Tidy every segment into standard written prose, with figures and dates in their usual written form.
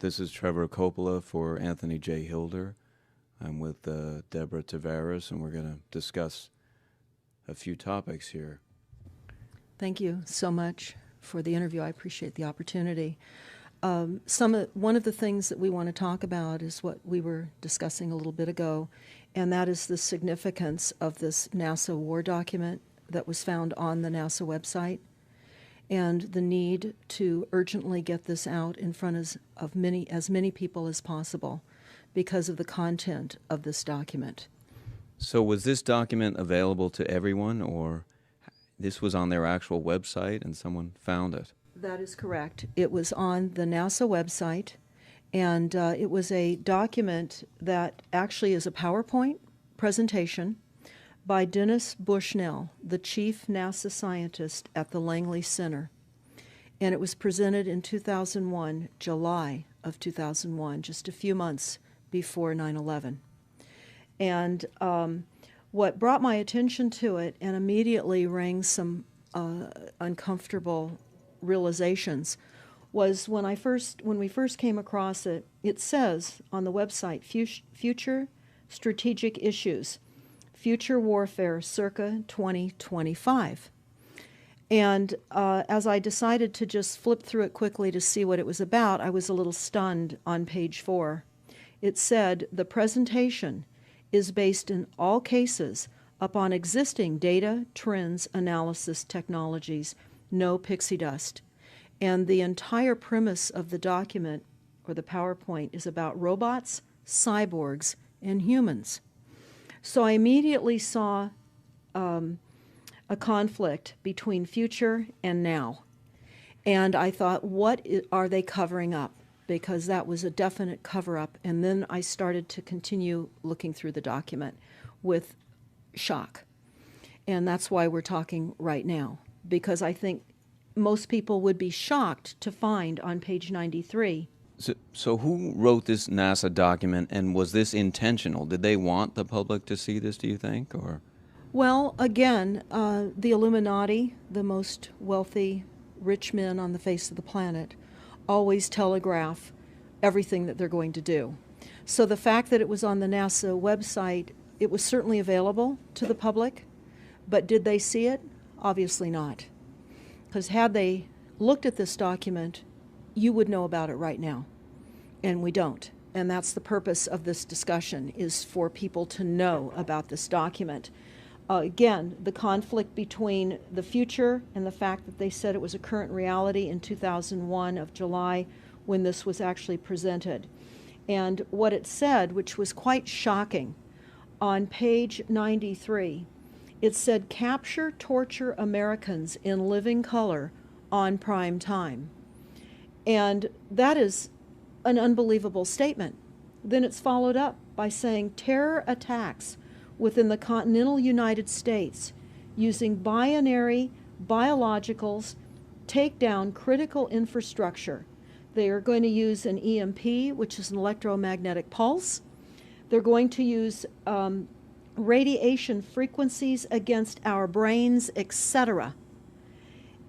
This is Trevor Coppola for Anthony J. Hilder. I'm with Deborah Tavares, and we're going to discuss a few topics here. Thank you so much for the interview. I appreciate the opportunity. One of the things that we want to talk about is what we were discussing a little bit ago, and that is the significance of this NASA war document that was found on the NASA website, and the need to urgently get this out in front of as many people as possible because of the content of this document. So was this document available to everyone, or this was on their actual website and someone found it? That is correct. It was on the NASA website, and it was a document that actually is a PowerPoint presentation by Dennis Bushnell, the chief NASA scientist at the Langley Center. And it was presented in 2001, July of 2001, just a few months before 9/11. And what brought my attention to it and immediately rang some uncomfortable realizations was when we first came across it. It says on the website, Future Strategic Issues, Future Warfare circa 2025. And as I decided to just flip through it quickly to see what it was about, I was a little stunned on page 4. It said, the presentation is based in all cases upon existing data, trends, analysis technologies, no pixie dust. And the entire premise of the document, or the PowerPoint, is about robots, cyborgs, and humans. So I immediately saw a conflict between future and now. And I thought, what are they covering up? Because that was a definite cover-up. And then I started to continue looking through the document with shock. And that's why we're talking right now, because I think most people would be shocked to find on page 93. So who wrote this NASA document, and was this intentional? Did they want the public to see this, do you think? Or? Well, again, the Illuminati, the most wealthy, rich men on the face of the planet, always telegraph everything that they're going to do. So the fact that it was on the NASA website, it was certainly available to the public, but did they see it? Obviously not. Because had they looked at this document, you would know about it right now, and we don't. And that's the purpose of this discussion, is for people to know about this document. Again, the conflict between the future and the fact that they said it was a current reality in 2001 of July when this was actually presented. And what it said, which was quite shocking, on page 93, it said, capture, torture Americans in living color on prime time. And that is an unbelievable statement. Then it's followed up by saying terror attacks within the continental United States using binary biologicals take down critical infrastructure. They are going to use an EMP, which is an electromagnetic pulse. They're going to use radiation frequencies against our brains, etc.,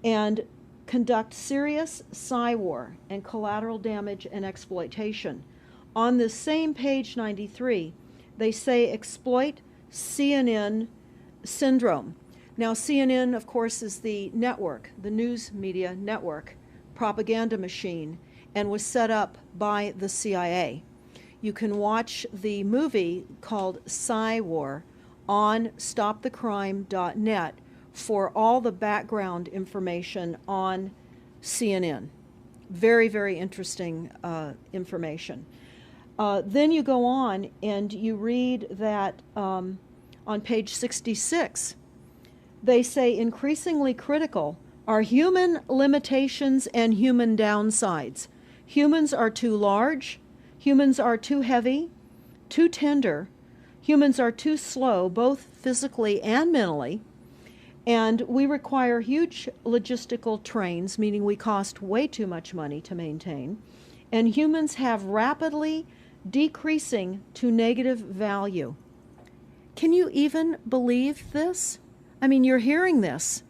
and conduct serious psy-war and collateral damage and exploitation. On this same page 93, they say exploit CNN syndrome. Now, CNN, of course, is the network, the news media network, propaganda machine, and was set up by the CIA. You can watch the movie called Psy-War on stopthecrime.net for all the background information on CNN. Very, very interesting information. Then you go on and you read that on page 66, they say increasingly critical are human limitations and human downsides. Humans are too large, humans are too heavy, too tender, humans are too slow, both physically and mentally, and we require huge logistical trains, meaning we cost way too much money to maintain, and humans have rapidly decreasing to negative value. Can you even believe this? I mean, you're hearing this,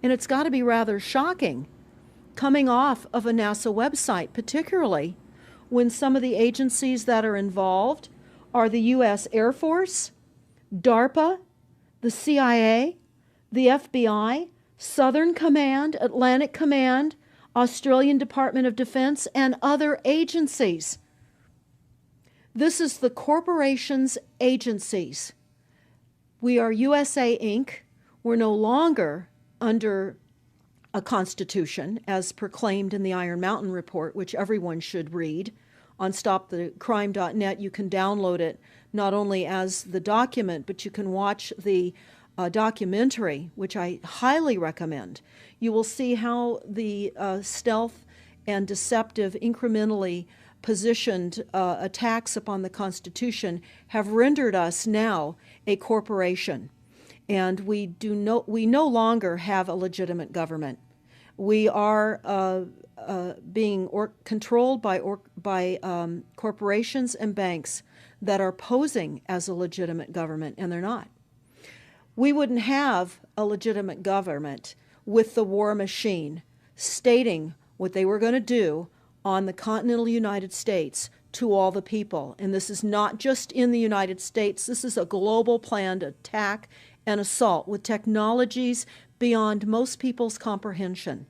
and it's got to be rather shocking coming off of a NASA website, particularly when some of the agencies that are involved are the U.S. Air Force, DARPA, the CIA, the FBI, Southern Command, Atlantic Command, Australian Department of Defense, and other agencies. This is the corporation's agencies. We are USA Inc. We're no longer under a constitution as proclaimed in the Iron Mountain Report, which everyone should read. On stopthecrime.net, you can download it not only as the document, but you can watch the documentary, which I highly recommend. You will see how the stealth and deceptive, incrementally positioned attacks upon the Constitution have rendered us now a corporation. And we no longer have a legitimate government. We are being controlled by corporations and banks that are posing as a legitimate government, and they're not. We wouldn't have a legitimate government with the war machine stating what they were going to do on the continental United States to all the people. And this is not just in the United States. This is a global planned attack and assault with technologies beyond most people's comprehension.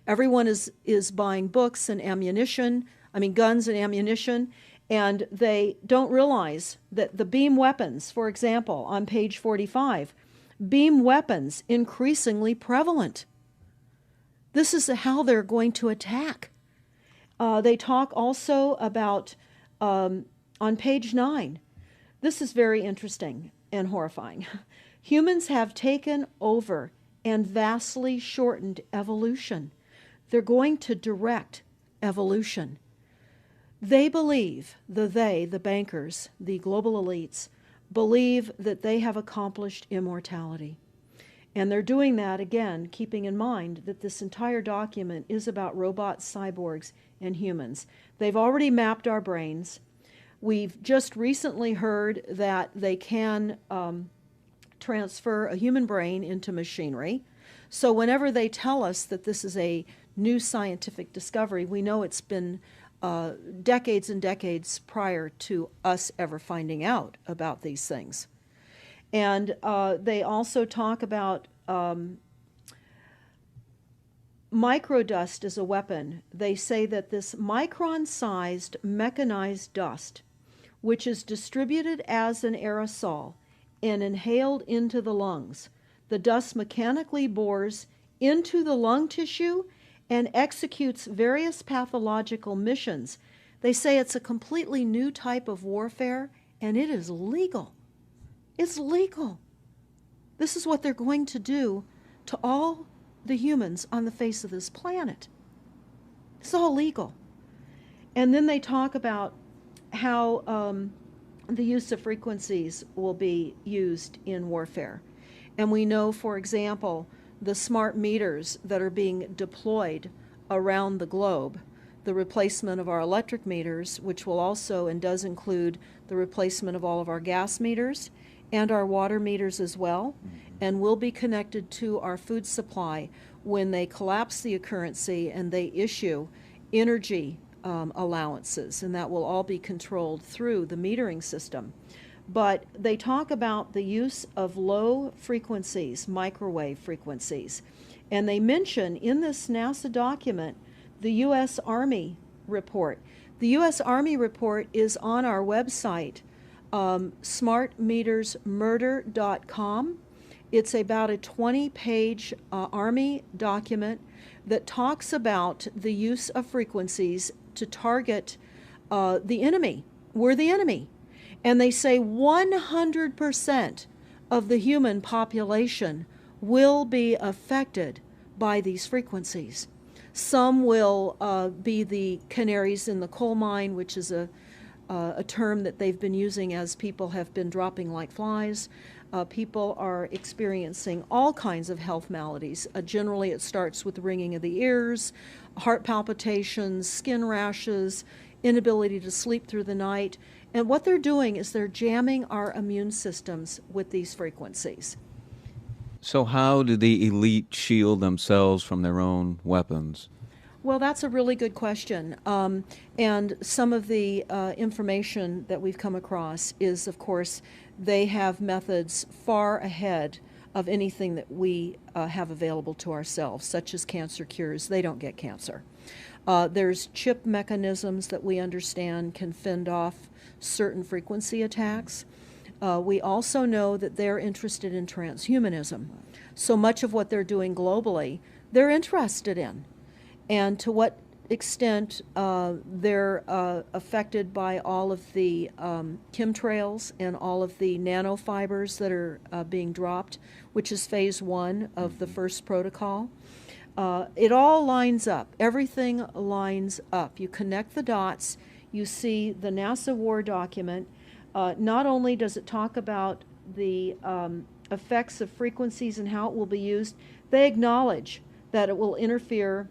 Everyone is buying books and ammunition, guns and ammunition, and they don't realize that the beam weapons, for example, on page 45, beam weapons increasingly prevalent. This is how they're going to attack. They talk also about, on page 9, this is very interesting and horrifying. Humans have taken over and vastly shortened evolution. They're going to direct evolution. They believe, the bankers, the global elites, believe that they have accomplished immortality. And they're doing that, again, keeping in mind that this entire document is about robots, cyborgs, and humans. They've already mapped our brains. We've just recently heard that they can transfer a human brain into machinery. So whenever they tell us that this is a new scientific discovery, we know it's been decades and decades prior to us ever finding out about these things. And they also talk about microdust as a weapon. They say that this micron-sized mechanized dust, which is distributed as an aerosol and inhaled into the lungs, the dust mechanically bores into the lung tissue and executes various pathological missions. They say it's a completely new type of warfare, and it is legal. It's legal. This is what they're going to do to all the humans on the face of this planet. It's all legal. And then they talk about how the use of frequencies will be used in warfare. And we know, for example, the smart meters that are being deployed around the globe, the replacement of our electric meters, which will also and does include the replacement of all of our gas meters and our water meters as well, and will be connected to our food supply when they collapse the currency and they issue energy allowances, and that will all be controlled through the metering system. But they talk about the use of low frequencies, microwave frequencies, and they mention in this NASA document the U.S. Army report. The U.S. Army report is on our website, smartmetersmurder.com. It's about a 20-page Army document that talks about the use of frequencies to target the enemy. We're the enemy. And they say 100% of the human population will be affected by these frequencies. Some will be the canaries in the coal mine, which is a term that they've been using as people have been dropping like flies. People are experiencing all kinds of health maladies. Generally, it starts with ringing of the ears, heart palpitations, skin rashes, inability to sleep through the night. And what they're doing is they're jamming our immune systems with these frequencies. So how do the elite shield themselves from their own weapons? Well, that's a really good question. And some of the information that we've come across is, of course, they have methods far ahead of anything that we have available to ourselves, such as cancer cures. They don't get cancer. There's chip mechanisms that we understand can fend off certain frequency attacks. We also know that they're interested in transhumanism. So much of what they're doing globally, they're interested in. And to what extent they're affected by all of the chemtrails and all of the nanofibers that are being dropped, which is phase one of the first protocol. It all lines up. Everything lines up. You connect the dots. You see the NASA war document. Not only does it talk about the effects of frequencies and how it will be used, they acknowledge that it will interfere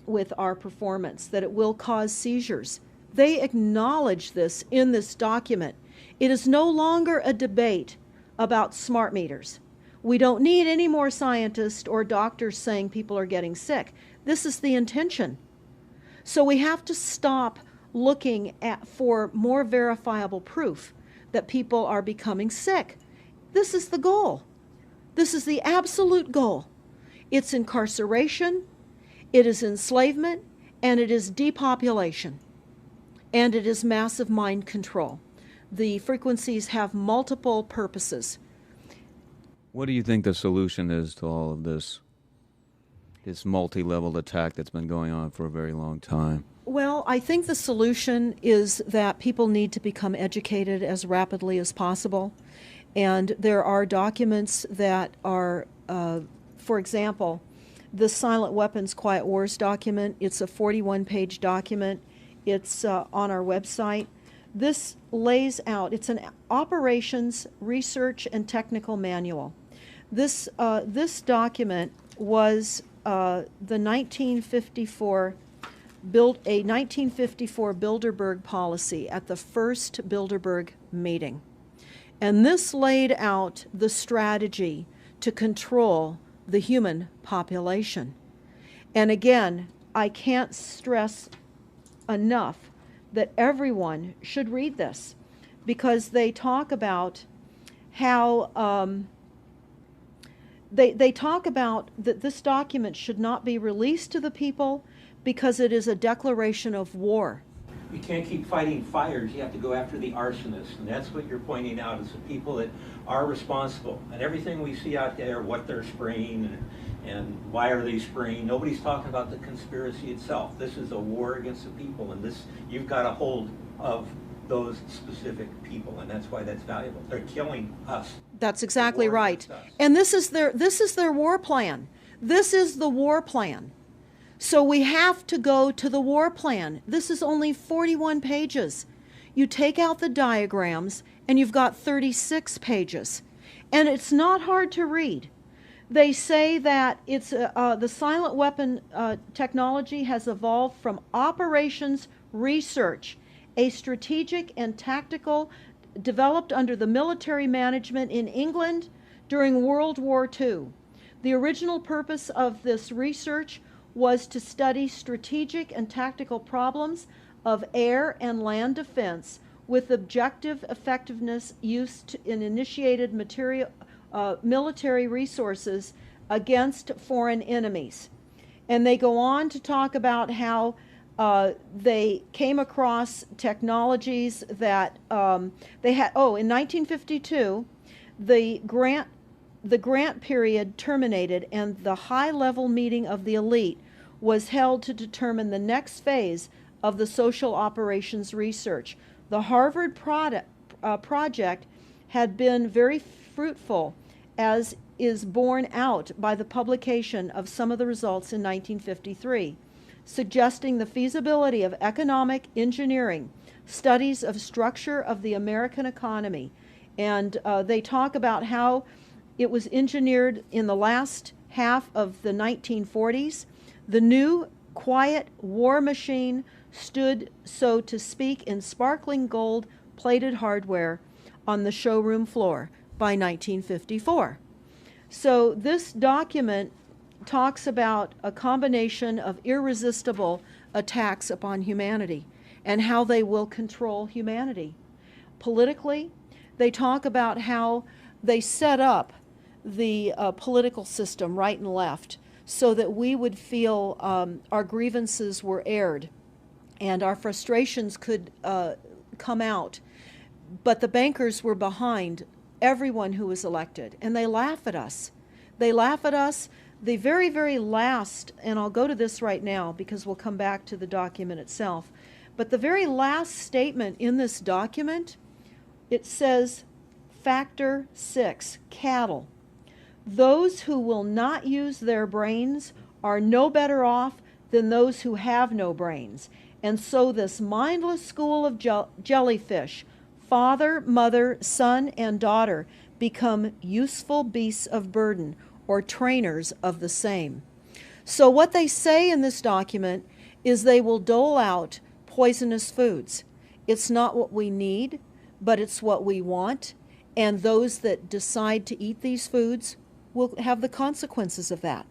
with our performance, that it will cause seizures. They acknowledge this in this document. It is no longer a debate about smart meters. We don't need any more scientists or doctors saying people are getting sick. This is the intention. So we have to stop looking for more verifiable proof that people are becoming sick. This is the goal. This is the absolute goal. It's incarceration, it is enslavement, and it is depopulation, and it is massive mind control. The frequencies have multiple purposes. What do you think the solution is to all of this multi-level attack that's been going on for a very long time? Well, I think the solution is that people need to become educated as rapidly as possible. And there are documents that are, for example, the Silent Weapons Quiet Wars document. It's a 41-page document. It's on our website. This lays out, it's an operations, research, and technical manual. This document was the 1954 a 1954 Bilderberg policy at the first Bilderberg meeting. And this laid out the strategy to control the human population. And again, I can't stress enough that everyone should read this, because they talk about how they talk about that this document should not be released to the people because it is a declaration of war. You can't keep fighting fires. You have to go after the arsonists, and that's what you're pointing out, is the people that are responsible. And everything we see out there, what they're spraying and why are they spraying, nobody's talking about the conspiracy itself. This is a war against the people, and this, you've got a hold of those specific people, and that's why that's valuable. They're killing us. That's exactly right. And this is their war plan. This is the war plan. So we have to go to the war plan. This is only 41 pages. You take out the diagrams and you've got 36 pages. And it's not hard to read. They say that it's the silent weapon technology has evolved from operations research, a strategic and tactical developed under the military management in England during World War II. The original purpose of this research was to study strategic and tactical problems of air and land defense with objective effectiveness used in initiated military resources against foreign enemies. And they go on to talk about how they came across technologies that they had. Oh, in 1952, the grant period terminated, and the high-level meeting of the elite was held to determine the next phase of the social operations research. The Harvard project had been very fruitful, as is borne out by the publication of some of the results in 1953, suggesting the feasibility of economic engineering, studies of structure of the American economy. And they talk about how it was engineered in the last half of the 1940s. The new, quiet war machine stood, so to speak, in sparkling gold-plated hardware on the showroom floor by 1954. So this document talks about a combination of irresistible attacks upon humanity and how they will control humanity. Politically, they talk about how they set up the political system, right and left, so that we would feel our grievances were aired and our frustrations could come out. But the bankers were behind everyone who was elected, and they laugh at us. They laugh at us. The very, very last, and I'll go to this right now because we'll come back to the document itself, but the very last statement in this document, it says, Factor 6, cattle. Those who will not use their brains are no better off than those who have no brains. And so this mindless school of jellyfish, father, mother, son, and daughter, become useful beasts of burden, or trainers of the same. So what they say in this document is they will dole out poisonous foods. It's not what we need, but it's what we want, and those that decide to eat these foods will have the consequences of that.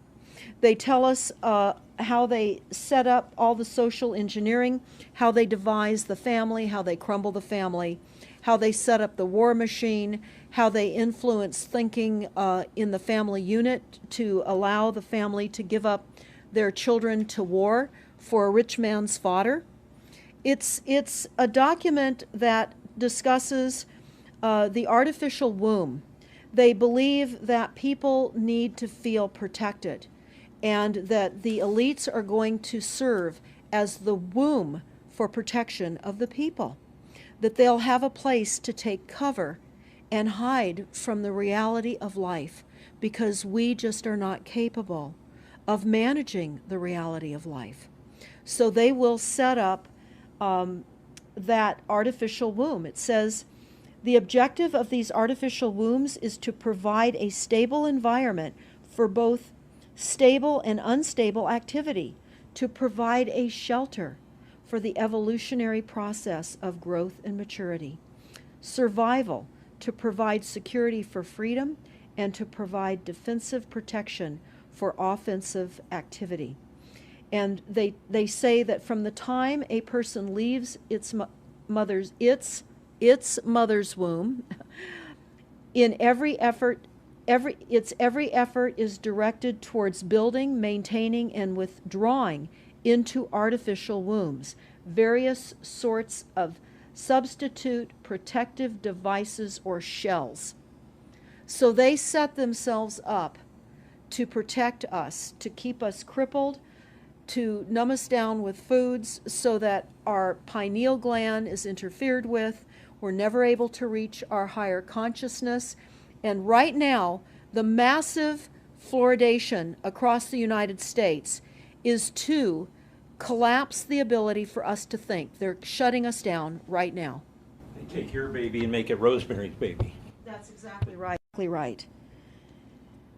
They tell us how they set up all the social engineering, how they devise the family, how they crumble the family, how they set up the war machine, how they influence thinking in the family unit to allow the family to give up their children to war for a rich man's fodder. It's a document that discusses the artificial womb. They believe that people need to feel protected and that the elites are going to serve as the womb for protection of the people, that they'll have a place to take cover and hide from the reality of life because we just are not capable of managing the reality of life. So they will set up that artificial womb. It says, the objective of these artificial wombs is to provide a stable environment for both stable and unstable activity, to provide a shelter for the evolutionary process of growth and maturity, survival, to provide security for freedom, and to provide defensive protection for offensive activity. And they say that from the time a person leaves its mother's womb, in every effort is directed towards building, maintaining, and withdrawing into artificial wombs various sorts of substitute protective devices or shells. So they set themselves up to protect us, to keep us crippled, to numb us down with foods so that our pineal gland is interfered with. We're never able to reach our higher consciousness. And right now, the massive fluoridation across the United States is to collapse the ability for us to think. They're shutting us down right now. They take your baby and make it Rosemary's Baby. That's exactly right.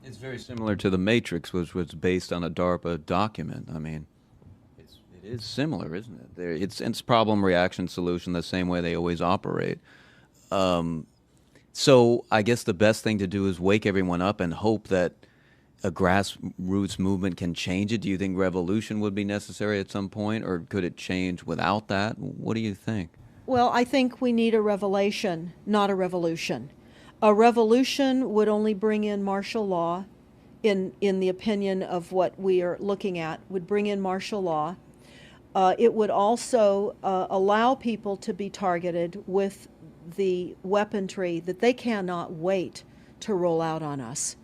It's very similar to The Matrix, which was based on a DARPA document. I mean, it is similar, isn't it? It's problem, reaction, solution, the same way they always operate. So I guess the best thing to do is wake everyone up and hope that a grassroots movement can change it. Do you think revolution would be necessary at some point, or could it change without that? What do you think? Well, I think we need a revelation, not a revolution. A revolution would only bring in martial law, in the opinion of what we are looking at, would bring in martial law. It would also allow people to be targeted with the weaponry that they cannot wait to roll out on us.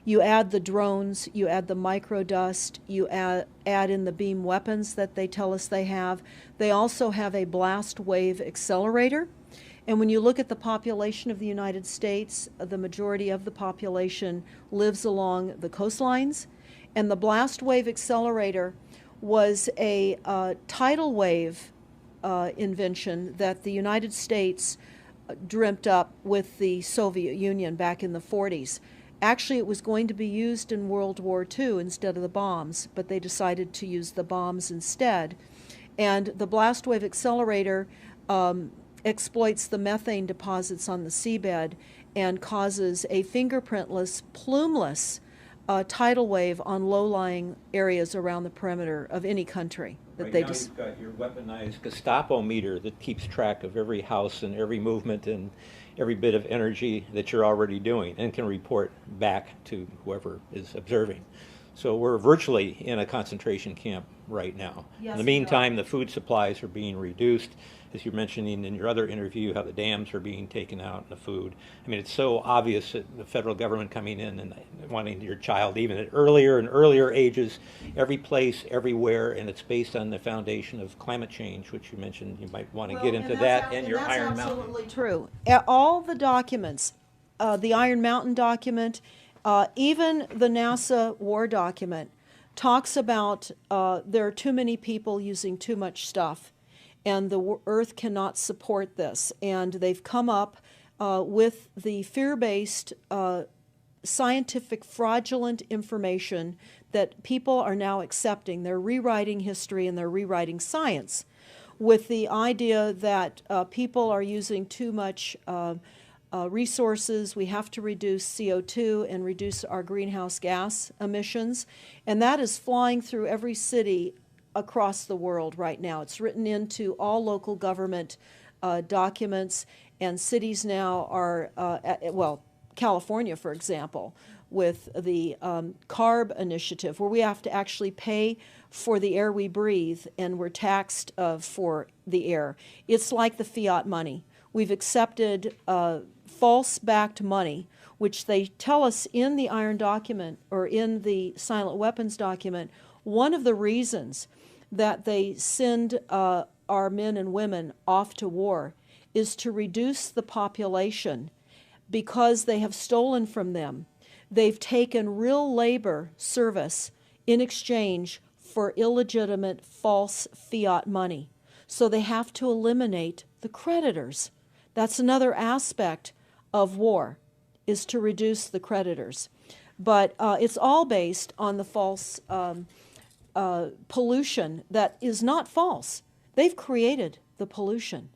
You add the drones, you add the microdust, you add in the beam weapons that they tell us they have. They also have a blast wave accelerator. And when you look at the population of the United States, the majority of the population lives along the coastlines. And the blast wave accelerator was a tidal wave invention that the United States dreamt up with the Soviet Union back in the 40s. Actually, it was going to be used in World War II instead of the bombs, but they decided to use the bombs instead. And the blast wave accelerator exploits the methane deposits on the seabed and causes a fingerprintless, plumeless tidal wave on low-lying areas around the perimeter of any country that Right they now, just. you've got your weaponized Gestapo meter that keeps track of every house and every movement and every bit of energy that you're already doing and can report back to whoever is observing. So we're virtually in a concentration camp right now. Yes, In the we are. meantime, the food supplies are being reduced. As you're mentioning in your other interview, how the dams are being taken out and the food. I mean, it's so obvious that the federal government coming in and wanting your child even at earlier and earlier ages, every place, everywhere, and it's based on the foundation of climate change, which you mentioned. You might want to get into that and your Iron Mountain. That's absolutely true. All the documents, the Iron Mountain document, even the NASA war document, talks about there are too many people using too much stuff, and the Earth cannot support this. And they've come up with the fear-based, scientific, fraudulent information that people are now accepting. They're rewriting history and they're rewriting science with the idea that people are using too much resources. We have to reduce CO2 and reduce our greenhouse gas emissions. And that is flying through every city across the world right now. It's written into all local government documents, and cities now are, well, California, for example, with the CARB initiative, where we have to actually pay for the air we breathe, and we're taxed for the air. It's like the fiat money. We've accepted false-backed money, which they tell us in the Iron document, or in the Silent Weapons document, one of the reasons that they send our men and women off to war is to reduce the population because they have stolen from them. They've taken real labor service in exchange for illegitimate false fiat money. So they have to eliminate the creditors. That's another aspect of war, is to reduce the creditors. But it's all based on the false pollution that is not false. They've created the pollution.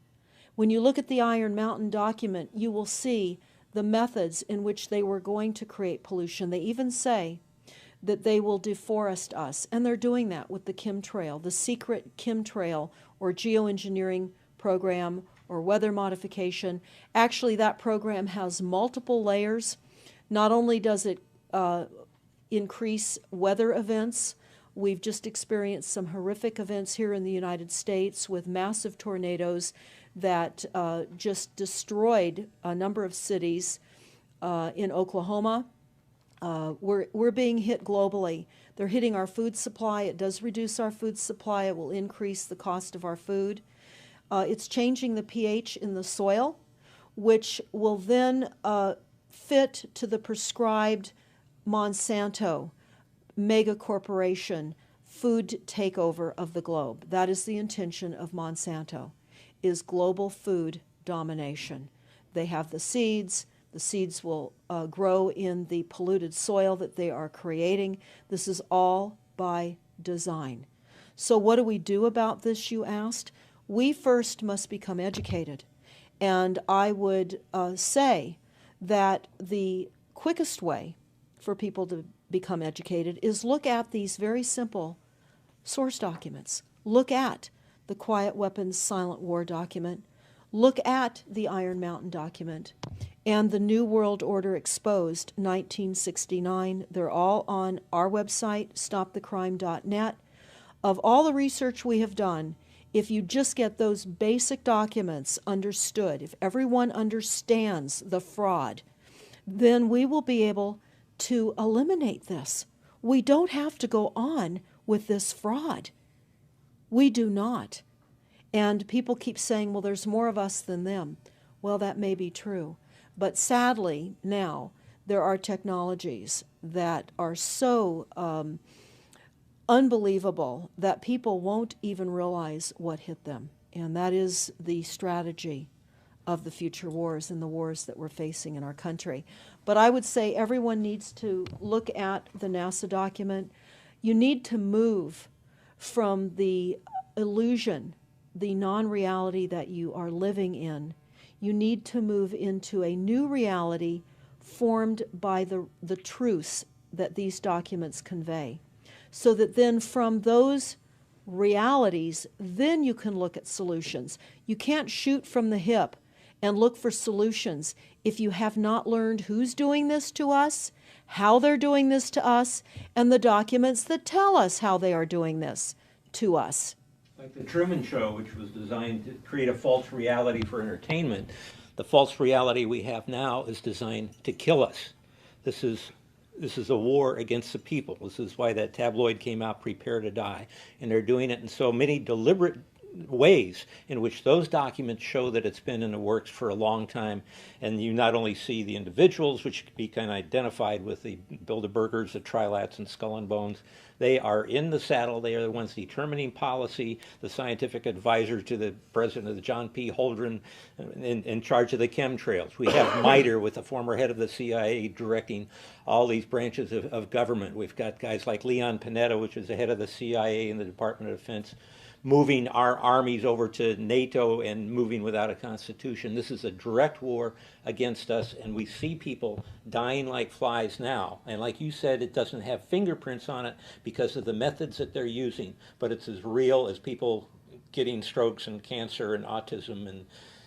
When you look at the Iron Mountain document, you will see the methods in which they were going to create pollution. They even say that they will deforest us, and they're doing that with the chemtrail, the secret chemtrail or geoengineering program or weather modification. Actually, that program has multiple layers. Not only does it increase weather events, we've just experienced some horrific events here in the United States with massive tornadoes that just destroyed a number of cities in Oklahoma. We're being hit globally. They're hitting our food supply. It does reduce our food supply. It will increase the cost of our food. It's changing the pH in the soil, which will then fit to the prescribed Monsanto mega corporation food takeover of the globe. That is the intention of Monsanto, is global food domination. They have the seeds. The seeds will grow in the polluted soil that they are creating. This is all by design. So what do we do about this, you asked? We first must become educated. And I would say that the quickest way for people to become educated is look at these very simple source documents. Look at the Quiet Weapons Silent War document. Look at the Iron Mountain document and the New World Order Exposed 1969. They're all on our website, stopthecrime.net. Of all the research we have done, if you just get those basic documents understood, if everyone understands the fraud, then we will be able to eliminate this. We don't have to go on with this fraud. We do not. And people keep saying, well, there's more of us than them. Well, that may be true. But sadly, now, there are technologies that are so unbelievable that people won't even realize what hit them. And that is the strategy of the future wars and the wars that we're facing in our country. But I would say everyone needs to look at the NASA document. You need to move from the illusion, the non-reality that you are living in. You need to move into a new reality formed by the truths that these documents convey. So that then from those realities, then you can look at solutions. You can't shoot from the hip and look for solutions if you have not learned who's doing this to us, how they're doing this to us, and the documents that tell us how they are doing this to us. Like the Truman Show, which was designed to create a false reality for entertainment, the false reality we have now is designed to kill us. This is a war against the people. This is why that tabloid came out, Prepare to Die. And they're doing it in so many deliberate ways in which those documents show that it's been in the works for a long time. And you not only see the individuals, which can be kind of identified with the Bilderbergers, the Trilats, and Skull and Bones. They are in the saddle. They are the ones determining policy, the scientific advisors to the president of the John P. Holdren in charge of the chemtrails. We have MITRE with the former head of the CIA directing all these branches of government. We've got guys like Leon Panetta, which is the head of the CIA and the Department of Defense, moving our armies over to NATO and moving without a constitution. This is a direct war against us, and we see people dying like flies now. And like you said, it doesn't have fingerprints on it because of the methods that they're using, but it's as real as people getting strokes and cancer and autism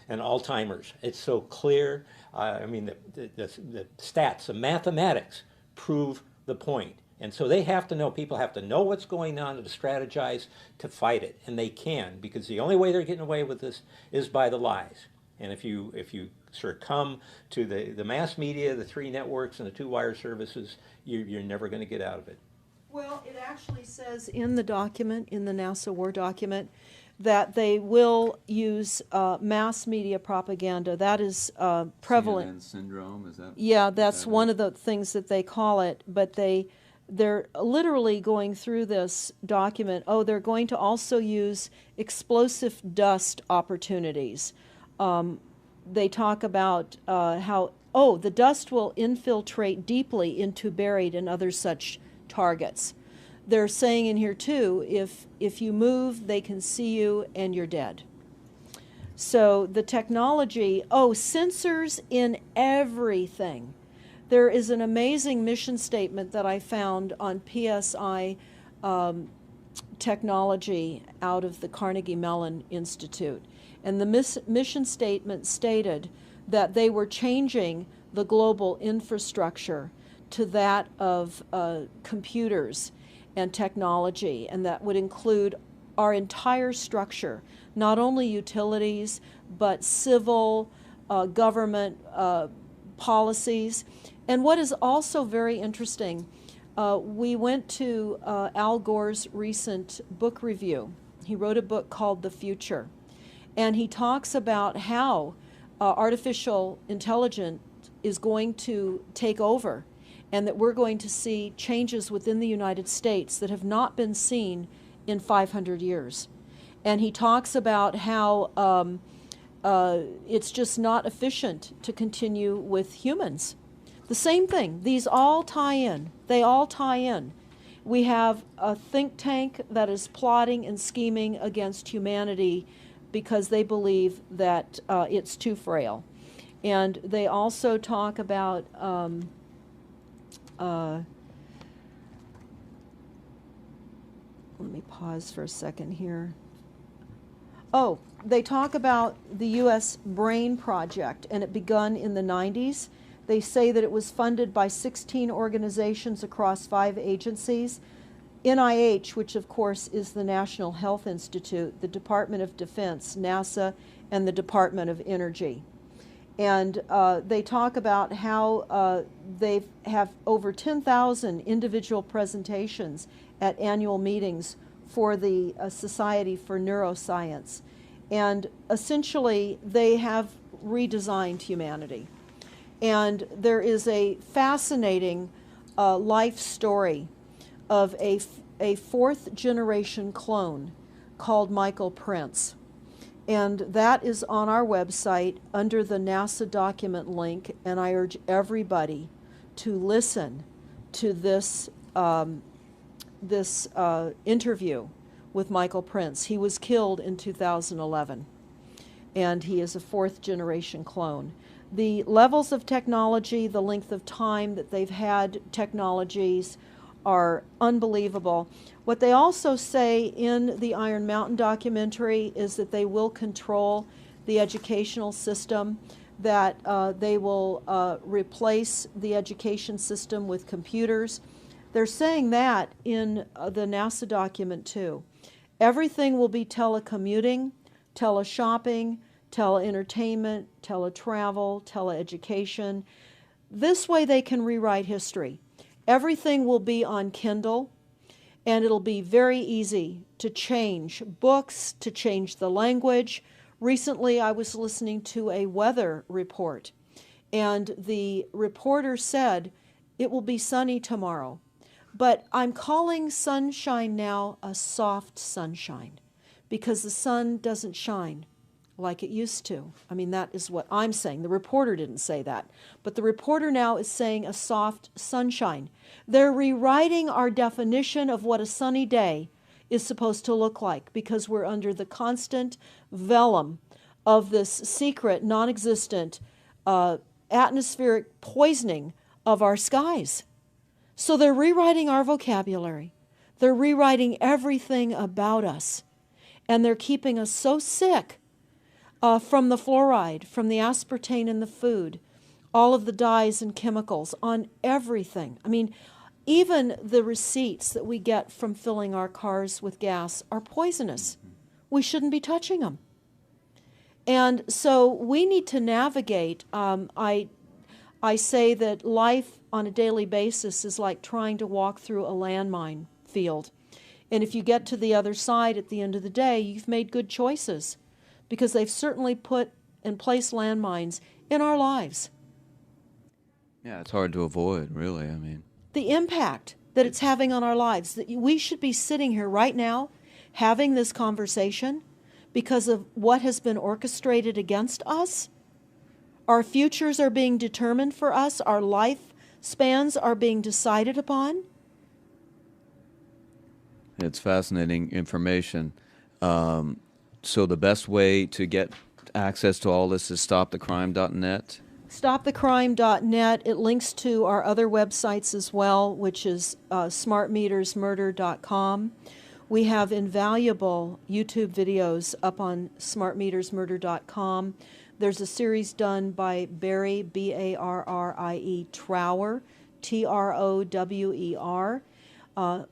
and Alzheimer's. It's so clear. I mean, the stats, the mathematics prove the point. And so they have to know, people have to know what's going on to strategize to fight it. And they can, because the only way they're getting away with this is by the lies. And if you succumb to the mass media, the three networks, and the two wire services, you're never going to get out of it. Well, it actually says in the document, in the NASA War document, that they will use mass media propaganda. That is prevalent. CNN syndrome, is that? Yeah, that's one of the things that they call it, but they're literally going through this document. Oh, they're going to also use explosive dust opportunities. They talk about how, the dust will infiltrate deeply into buried and other such targets. They're saying in here too, if you move, they can see you and you're dead. So the technology, sensors in everything. There is an amazing mission statement that I found on PSI technology out of the Carnegie Mellon Institute. And the mission statement stated that they were changing the global infrastructure to that of computers and technology, and that would include our entire structure, not only utilities, but civil, government policies. And what is also very interesting, we went to Al Gore's recent book review. He wrote a book called The Future, and he talks about how artificial intelligence is going to take over, and that we're going to see changes within the United States that have not been seen in 500 years. And he talks about how it's just not efficient to continue with humans. The same thing. These all tie in. They all tie in. We have a think tank that is plotting and scheming against humanity because they believe that it's too frail. And they also talk about let me pause for a second here. They talk about the U.S. Brain Project, and it begun in the 90s. They say that it was funded by 16 organizations across 5 agencies. NIH, which of course is the National Health Institute, the Department of Defense, NASA, and the Department of Energy. And they talk about how they have over 10,000 individual presentations at annual meetings for the Society for Neuroscience. And essentially, they have redesigned humanity. And there is a fascinating life story of a 4th generation clone called Michael Prince. And that is on our website under the NASA document link, and I urge everybody to listen to this interview with Michael Prince. He was killed in 2011, and he is a 4th generation clone. The levels of technology, the length of time that they've had technologies are unbelievable. What they also say in the Iron Mountain documentary is that they will control the educational system, that they will replace the education system with computers. They're saying that in the NASA document too. Everything will be telecommuting, teleshopping, tele-entertainment, tele-travel, tele-education. This way they can rewrite history. Everything will be on Kindle, and it'll be very easy to change books, to change the language. Recently I was listening to a weather report, and the reporter said it will be sunny tomorrow. But I'm calling sunshine now a soft sunshine, because the sun doesn't shine like it used to. I mean, that is what I'm saying. The reporter didn't say that. But the reporter now is saying a soft sunshine. They're rewriting our definition of what a sunny day is supposed to look like, because we're under the constant vellum of this secret, non-existent atmospheric poisoning of our skies. So they're rewriting our vocabulary. They're rewriting everything about us. And they're keeping us so sick from the fluoride, from the aspartame in the food, all of the dyes and chemicals on everything. I mean, even the receipts that we get from filling our cars with gas are poisonous. We shouldn't be touching them. And so we need to navigate. I say that life on a daily basis is like trying to walk through a landmine field. And if you get to the other side at the end of the day, you've made good choices, because they've certainly put and placed landmines in our lives. Yeah, it's hard to avoid, really. I mean, The impact that it's having on our lives, that we should be sitting here right now having this conversation because of what has been orchestrated against us. Our futures are being determined for us. Our life spans are being decided upon. it's fascinating information. So the best way to get access to all this is stopthecrime.net. StopTheCrime.net. It links to our other websites as well, which is smartmetersmurder.com. We have invaluable YouTube videos up on smartmetersmurder.com. There's a series done by Barry, B-A-R-R-I-E, Trower, T-R-O-W-E-R,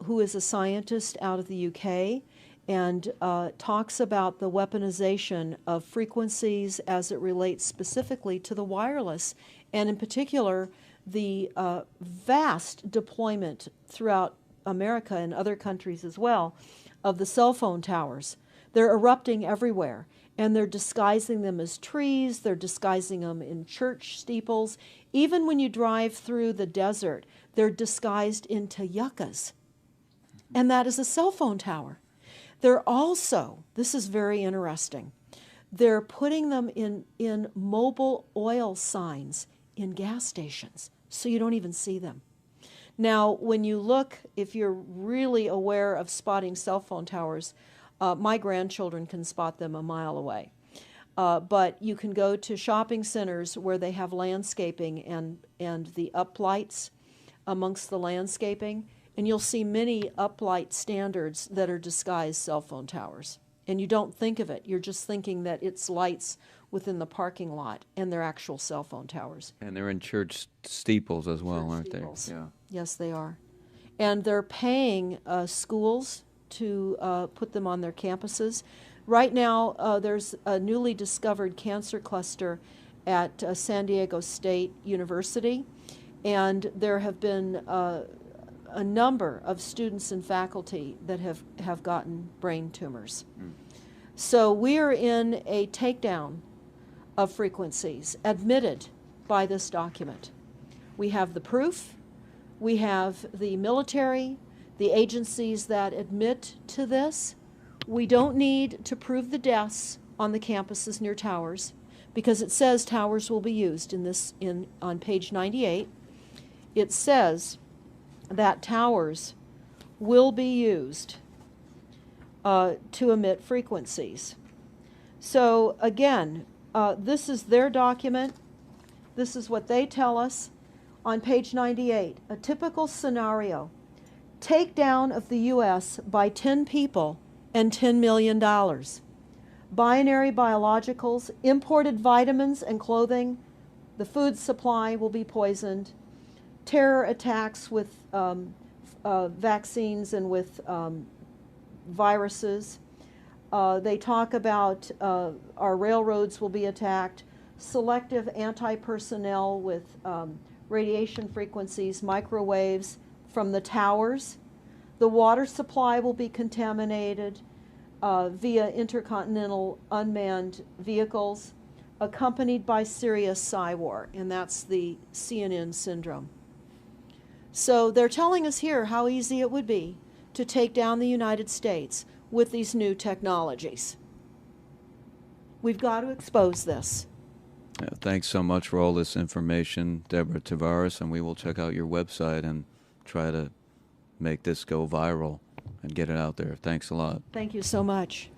who is a scientist out of the UK, and talks about the weaponization of frequencies as it relates specifically to the wireless, and in particular, the vast deployment throughout America and other countries as well of the cell phone towers. They're erupting everywhere, and they're disguising them as trees, they're disguising them in church steeples. Even when you drive through the desert, they're disguised into yuccas, and that is a cell phone tower. They're also, this is very interesting, they're putting them in mobile oil signs in gas stations, so you don't even see them. Now, when you look, if you're really aware of spotting cell phone towers, my grandchildren can spot them a mile away. But you can go to shopping centers where they have landscaping and the uplights amongst the landscaping, and you'll see many uplight standards that are disguised cell phone towers. And you don't think of it. You're just thinking that it's lights within the parking lot, and they're actual cell phone towers. And they're in church steeples as well, Church aren't steeples. they? Yeah. Yes, they are. And they're paying schools to put them on their campuses. Right now, there's a newly discovered cancer cluster at San Diego State University, and there have been a number of students and faculty that have gotten brain tumors. So we are in a takedown of frequencies admitted by this document. We have the proof, we have the military, the agencies that admit to this. We don't need to prove the deaths on the campuses near towers, because it says towers will be used on page 98. It says that towers will be used to emit frequencies. So again, this is their document. This is what they tell us on page 98. A typical scenario: takedown of the U.S. by 10 people and $10 million. Binary biologicals, imported vitamins and clothing, the food supply will be poisoned. Terror attacks with vaccines and with viruses. They talk about our railroads will be attacked. Selective anti-personnel with radiation frequencies, microwaves from the towers. The water supply will be contaminated via intercontinental unmanned vehicles, accompanied by serious psy-war, and that's the CNN syndrome. So they're telling us here how easy it would be to take down the United States with these new technologies. We've got to expose this. Yeah, thanks so much for all this information, Deborah Tavares, and we will check out your website and try to make this go viral and get it out there. Thanks a lot. Thank you so much.